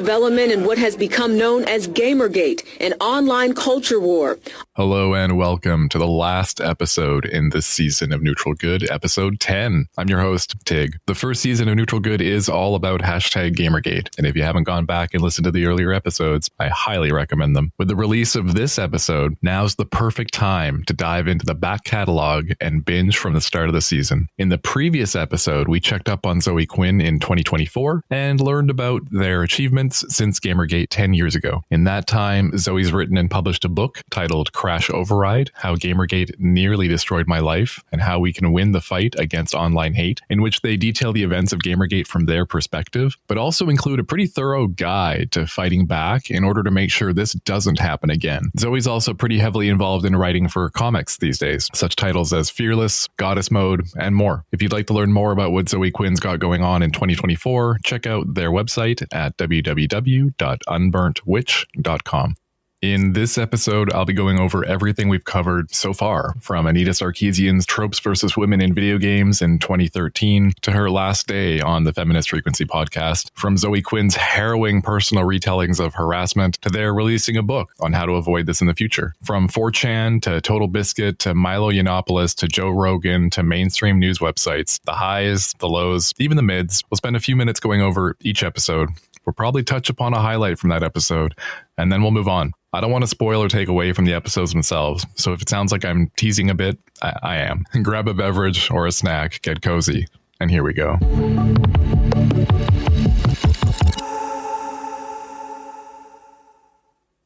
development in what has become known as Gamergate, an online culture war. Hello and welcome to the last episode in this season of Neutral Good, episode 10. I'm your host, Tig. The first season of Neutral Good is all about hashtag Gamergate, and if you haven't gone back and listened to the earlier episodes, I highly recommend them. With the release of this episode, now's the perfect time to dive into the back catalog and binge from the start of the season. In the previous episode, we checked up on Zoe Quinn in 2024 and learned about their achievements since Gamergate 10 years ago. In that time, Zoe's written and published a book titled Crash Override: How Gamergate Nearly Destroyed My Life and How We Can Win the Fight Against Online Hate, in which they detail the events of Gamergate from their perspective, but also include a pretty thorough guide to fighting back in order to make sure this doesn't happen again. Zoe's also pretty heavily involved in writing for comics these days, such titles as Fearless, Goddess Mode, and more. If you'd like to learn more about what Zoe Quinn's got going on in 2024, check out their website at www.unburntwitch.com. In this episode, I'll be going over everything we've covered so far, from Anita Sarkeesian's Tropes versus Women in Video Games in 2013 to her last day on the Feminist Frequency podcast, from Zoe Quinn's harrowing personal retellings of harassment to their releasing a book on how to avoid this in the future. From 4chan to Total Biscuit to Milo Yiannopoulos to Joe Rogan to mainstream news websites, the highs, the lows, even the mids. We'll spend a few minutes going over each episode. We'll probably touch upon a highlight from that episode, and then we'll move on. I don't want to spoil or take away from the episodes themselves, so if it sounds like I'm teasing a bit, I am. Grab a beverage or a snack, get cozy, and here we go.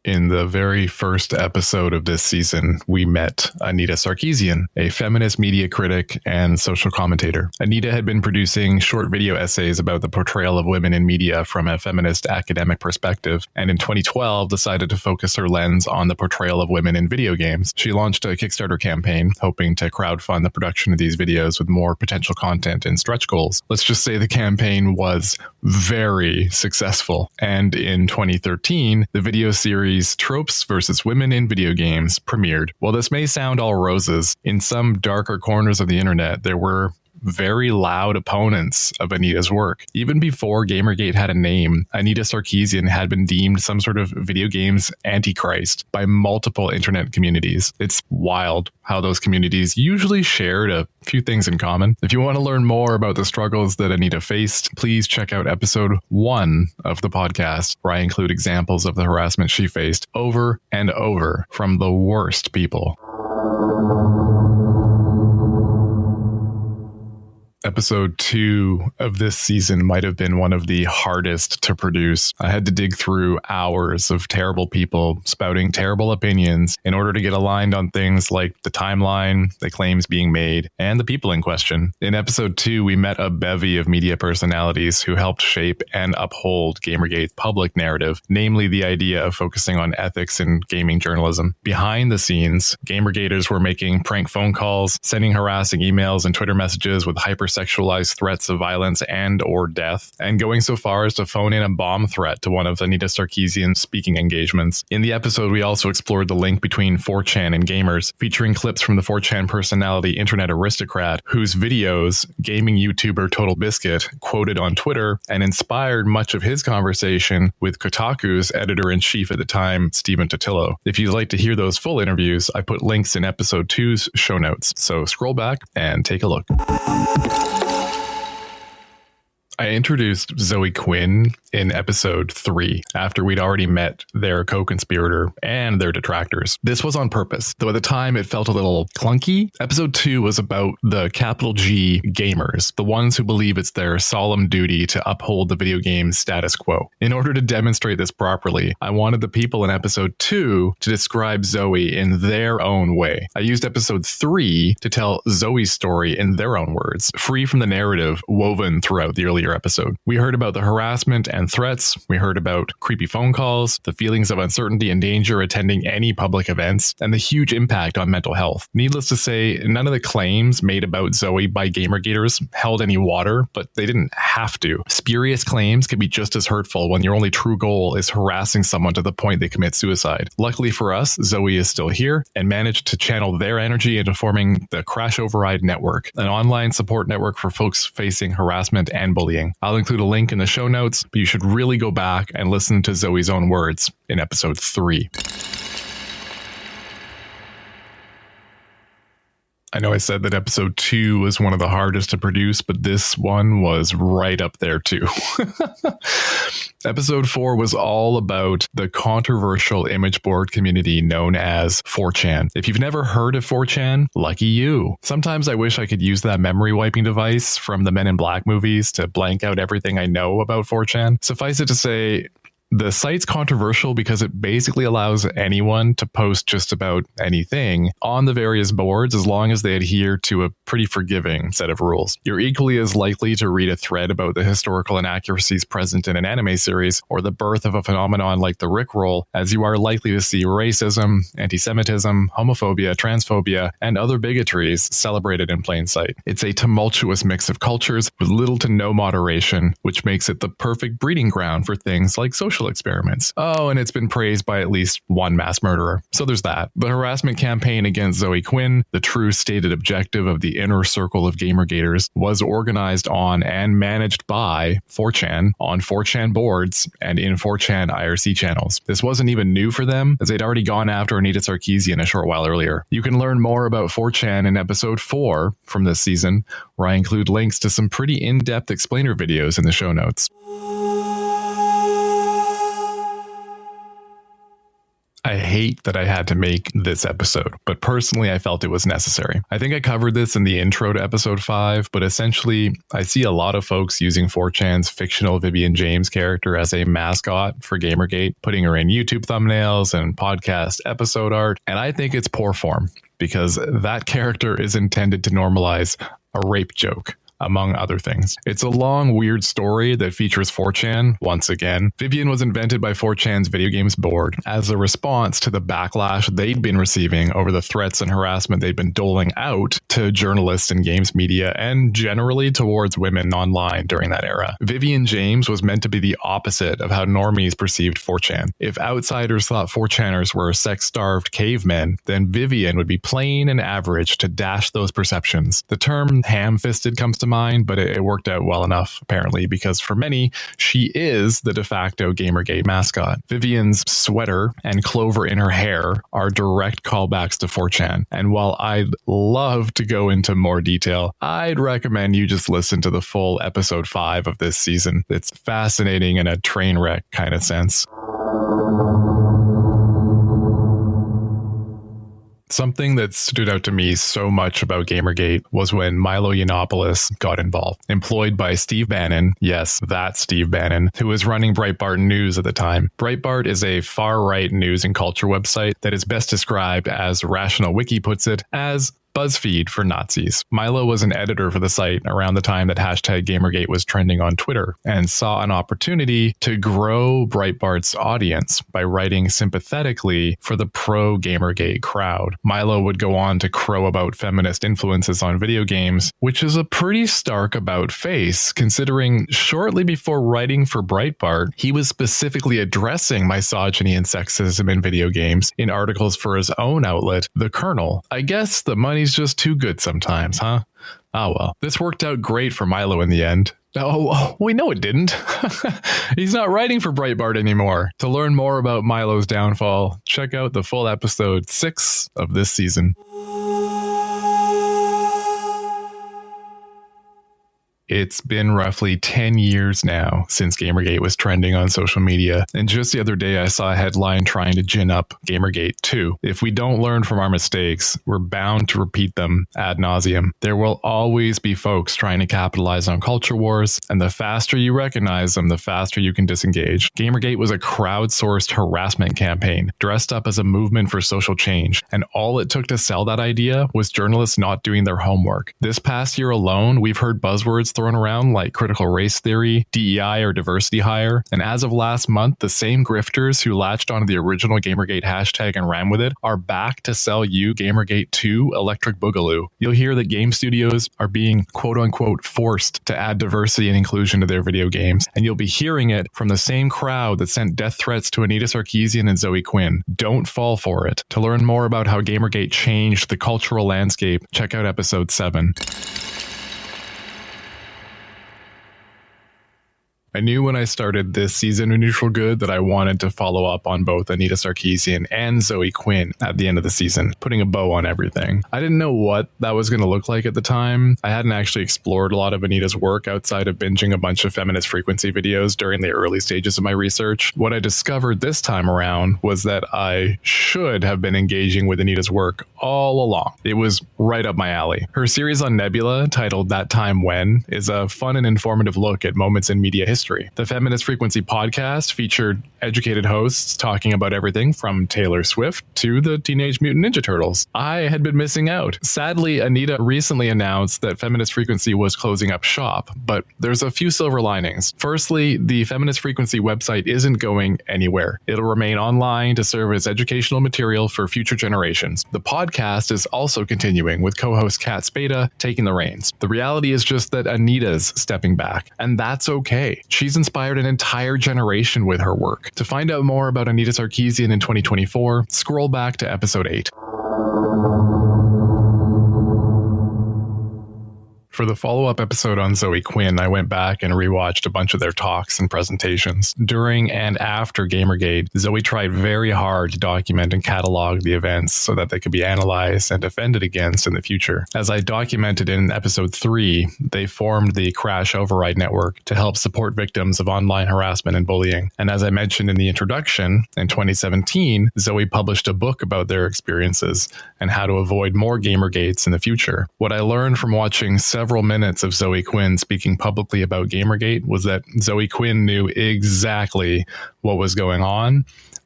In the very first episode of this season, we met Anita Sarkeesian, a feminist media critic and social commentator. Anita had been producing short video essays about the portrayal of women in media from a feminist academic perspective, and in 2012 decided to focus her lens on the portrayal of women in video games. She launched a Kickstarter campaign, hoping to crowdfund the production of these videos with more potential content and stretch goals. Let's just say the campaign was very successful, and in 2013, the video series Tropes versus Women in Video Games premiered. While this may sound all roses, in some darker corners of the internet, there were very loud opponents of Anita's work. Even before Gamergate had a name, Anita Sarkeesian had been deemed some sort of video games antichrist by multiple internet communities. It's wild how those communities usually shared a few things in common. If you want to learn more about the struggles that Anita faced, please check out episode 1 of the podcast, where I include examples of the harassment she faced over and over from the worst people. Episode 2 of this season might have been one of the hardest to produce. I had to dig through hours of terrible people spouting terrible opinions in order to get aligned on things like the timeline, the claims being made, and the people in question. In episode 2, we met a bevy of media personalities who helped shape and uphold Gamergate's public narrative, namely the idea of focusing on ethics in gaming journalism. Behind the scenes, Gamergaters were making prank phone calls, sending harassing emails and Twitter messages with hypersexualized threats of violence and or death, and going so far as to phone in a bomb threat to one of Anita Sarkeesian's speaking engagements. In the episode, we also explored the link between 4chan and gamers, featuring clips from the 4chan personality Internet Aristocrat, whose videos gaming YouTuber Total Biscuit quoted on Twitter and inspired much of his conversation with Kotaku's editor-in-chief at the time, Stephen Totilo. If you'd like to hear those full interviews, I put links in episode 2's show notes, so scroll back and take a look. I introduced Zoe Quinn in episode 3 after we'd already met their co-conspirator and their detractors. This was on purpose, though at the time it felt a little clunky. Episode 2 was about the capital G gamers, the ones who believe it's their solemn duty to uphold the video game status quo. In order to demonstrate this properly, I wanted the people in episode 2 to describe Zoe in their own way. I used episode 3 to tell Zoe's story in their own words, free from the narrative woven throughout the earlier episode. We heard about the harassment and threats. We heard about creepy phone calls, the feelings of uncertainty and danger attending any public events, and the huge impact on mental health. Needless to say, none of the claims made about Zoe by Gamergaters held any water, but they didn't have to. Spurious claims can be just as hurtful when your only true goal is harassing someone to the point they commit suicide. Luckily for us, Zoe is still here and managed to channel their energy into forming the Crash Override Network, an online support network for folks facing harassment and bullying. bullying. I'll include a link in the show notes, but you should really go back and listen to Zoe's own words in episode 3. I know I said that episode 2 was one of the hardest to produce, but this one was right up there too. Episode 4 was all about the controversial image board community known as 4chan. If you've never heard of 4chan, lucky you. Sometimes I wish I could use that memory wiping device from the Men in Black movies to blank out everything I know about 4chan. Suffice it to say, the site's controversial because it basically allows anyone to post just about anything on the various boards as long as they adhere to a pretty forgiving set of rules. You're equally as likely to read a thread about the historical inaccuracies present in an anime series or the birth of a phenomenon like the Rickroll as you are likely to see racism, anti-Semitism, homophobia, transphobia, and other bigotries celebrated in plain sight. It's a tumultuous mix of cultures with little to no moderation, which makes it the perfect breeding ground for things like social experiments. Oh, and it's been praised by at least one mass murderer. So there's that. The harassment campaign against Zoe Quinn, the true stated objective of the inner circle of Gamergaters, was organized on and managed by 4chan on 4chan boards and in 4chan IRC channels. This wasn't even new for them, as they'd already gone after Anita Sarkeesian a short while earlier. You can learn more about 4chan in episode 4 from this season, where I include links to some pretty in-depth explainer videos in the show notes. I hate that I had to make this episode, but personally I felt it was necessary. I think I covered this in the intro to episode 5, but essentially I see a lot of folks using 4chan's fictional Vivian James character as a mascot for Gamergate, putting her in YouTube thumbnails and podcast episode art, and I think it's poor form because that character is intended to normalize a rape joke, among other things. It's a long, weird story that features 4chan once again. Vivian was invented by 4chan's video games board as a response to the backlash they'd been receiving over the threats and harassment they'd been doling out to journalists and games media and generally towards women online during that era. Vivian James was meant to be the opposite of how normies perceived 4chan. If outsiders thought 4chaners were sex-starved cavemen, then Vivian would be plain and average to dash those perceptions. The term ham-fisted comes to mind, but it worked out well enough, apparently, because for many, she is the de facto Gamergate mascot. Vivian's sweater and clover in her hair are direct callbacks to 4chan, and while I'd love to go into more detail, I'd recommend you just listen to the full episode 5 of this season. It's fascinating in a train wreck kind of sense. Something that stood out to me so much about Gamergate was when Milo Yiannopoulos got involved. Employed by Steve Bannon, yes, that Steve Bannon, who was running Breitbart News at the time. Breitbart is a far-right news and culture website that is best described, as Rational Wiki puts it, as BuzzFeed for Nazis. Milo was an editor for the site around the time that hashtag Gamergate was trending on Twitter and saw an opportunity to grow Breitbart's audience by writing sympathetically for the pro-Gamergate crowd. Milo would go on to crow about feminist influences on video games, which is a pretty stark about face, considering shortly before writing for Breitbart, he was specifically addressing misogyny and sexism in video games in articles for his own outlet, The Kernel. I guess the money's just too good sometimes, huh? Oh well. This worked out great for Milo in the end. Oh, we know it didn't. He's not writing for Breitbart anymore. To learn more about Milo's downfall, check out the full episode 6 of this season. It's been roughly 10 years now since Gamergate was trending on social media, and just the other day I saw a headline trying to gin up Gamergate 2. If we don't learn from our mistakes, we're bound to repeat them ad nauseum. There will always be folks trying to capitalize on culture wars, and the faster you recognize them, the faster you can disengage. Gamergate was a crowdsourced harassment campaign, dressed up as a movement for social change, and all it took to sell that idea was journalists not doing their homework. This past year alone, we've heard buzzwords thrown around like critical race theory, DEI, or diversity hire, and as of last month, the same grifters who latched onto the original Gamergate hashtag and ran with it are back to sell you Gamergate 2 Electric Boogaloo. You'll hear that game studios are being quote-unquote forced to add diversity and inclusion to their video games, and you'll be hearing it from the same crowd that sent death threats to Anita Sarkeesian and Zoe Quinn. Don't fall for it. To learn more about how Gamergate changed the cultural landscape, check out episode 7. I knew when I started this season of Neutral Good that I wanted to follow up on both Anita Sarkeesian and Zoe Quinn at the end of the season, putting a bow on everything. I didn't know what that was going to look like at the time. I hadn't actually explored a lot of Anita's work outside of binging a bunch of feminist frequency videos during the early stages of my research. What I discovered this time around was that I should have been engaging with Anita's work all along. It was right up my alley. Her series on Nebula, titled That Time When, is a fun and informative look at moments in media history. The Feminist Frequency podcast featured educated hosts talking about everything from Taylor Swift to the Teenage Mutant Ninja Turtles. I had been missing out. Sadly, Anita recently announced that Feminist Frequency was closing up shop, but there's a few silver linings. Firstly, the Feminist Frequency website isn't going anywhere. It'll remain online to serve as educational material for future generations. The podcast is also continuing, with co-host Kat Spada taking the reins. The reality is just that Anita's stepping back, and that's okay. She's inspired an entire generation with her work. To find out more about Anita Sarkeesian in 2024, scroll back to episode 8. For the follow-up episode on Zoe Quinn, I went back and rewatched a bunch of their talks and presentations. During and after Gamergate, Zoe tried very hard to document and catalog the events so that they could be analyzed and defended against in the future. As I documented in episode 3, they formed the Crash Override Network to help support victims of online harassment and bullying. And as I mentioned in the introduction, in 2017, Zoe published a book about their experiences and how to avoid more Gamergates in the future. What I learned from watching several minutes of Zoe Quinn speaking publicly about Gamergate was that Zoe Quinn knew exactly what was going on,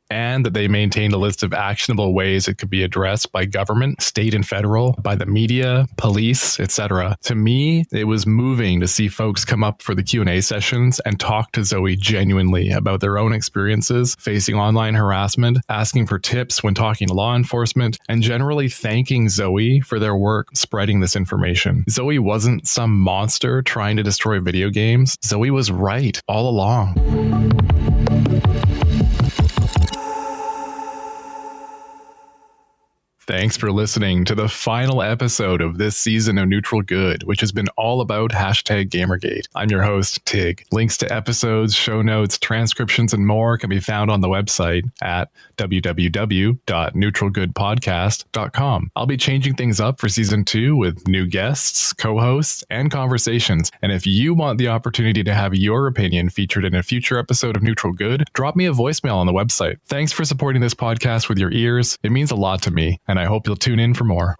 and that they maintained a list of actionable ways it could be addressed by government, state and federal, by the media, police, etc. To me, it was moving to see folks come up for the Q&A sessions and talk to Zoe genuinely about their own experiences facing online harassment, asking for tips when talking to law enforcement, and generally thanking Zoe for their work spreading this information. Zoe wasn't some monster trying to destroy video games. Zoe was right all along. Thanks for listening to the final episode of this season of Neutral Good, which has been all about #Gamergate. I'm your host, Tig. Links to episodes, show notes, transcriptions, and more can be found on the website at www.neutralgoodpodcast.com. I'll be changing things up for season 2 with new guests, co-hosts, and conversations. And if you want the opportunity to have your opinion featured in a future episode of Neutral Good, drop me a voicemail on the website. Thanks for supporting this podcast with your ears. It means a lot to me, and I hope you'll tune in for more.